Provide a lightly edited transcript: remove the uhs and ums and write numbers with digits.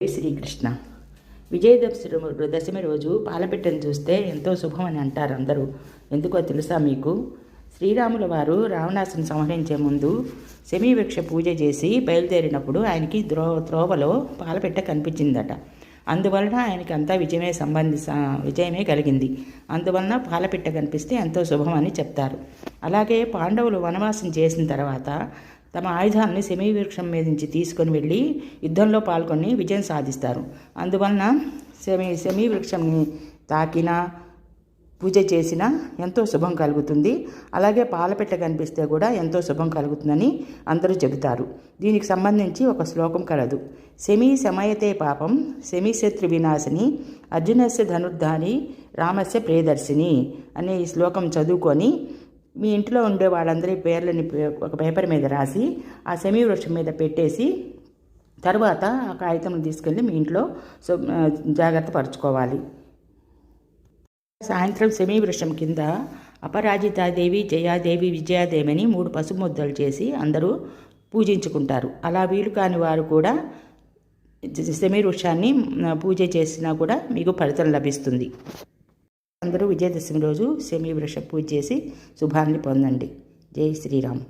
శ్రీకృష్ణ. విజయదశమి రోజు పాలపిట్టను చూస్తే ఎంతో శుభం అని అంటారు అందరూ. ఎందుకో తెలుసా మీకు? శ్రీరాముల వారు రావణాసుని సంహరించే ముందు శమీవృక్ష పూజ చేసి బయలుదేరినప్పుడు ఆయనకి త్రోవలో పాలపిట్ట కనిపించిందట. అందువలన ఆయనకి అంతా విజయమే కలిగింది. అందువలన పాలపిట్ట కనిపిస్తే ఎంతో శుభం అని చెప్తారు. అలాగే పాండవులు వనవాసం చేసిన తర్వాత తమ ఆయుధాలని శమీవృక్షం మీద నుంచి తీసుకొని వెళ్ళి యుద్ధంలో పాల్గొని విజయం సాధిస్తారు. అందువలన శమీవృక్షంని తాకినా పూజ చేసినా ఎంతో శుభం కలుగుతుంది. అలాగే పాలపిట్ట కనిపిస్తే కూడా ఎంతో శుభం కలుగుతుందని అందరూ చెబుతారు. దీనికి సంబంధించి ఒక శ్లోకం కలదు. శమయతే పాపం శమీశత్రు వినాశిని అర్జునస్య ధనుర్ధారి రామస్య ప్రియదర్శిని అనే ఈ శ్లోకం చదువుకొని మీ ఇంట్లో ఉండే వాళ్ళందరి పేర్లని ఒక పేపర్ మీద రాసి ఆ శమీవృక్షం మీద పెట్టేసి తర్వాత ఆ కాగితం తీసుకెళ్ళి మీ ఇంట్లో జాగ్రత్త పరుచుకోవాలి. సాయంత్రం శమీవృక్షం కింద అపరాజితాదేవి, జయాదేవి, విజయాదేవి అని 3 పసుపు ముద్దలు చేసి అందరూ పూజించుకుంటారు. అలా వీలు కాని వారు కూడా శమీవృక్షాన్ని పూజ చేసినా కూడా మీకు ఫలితం లభిస్తుంది. అందరూ విజయదశమి రోజు శమీవృక్ష పూజ చేసి శుభాన్ని పొందండి. జై శ్రీరామ్.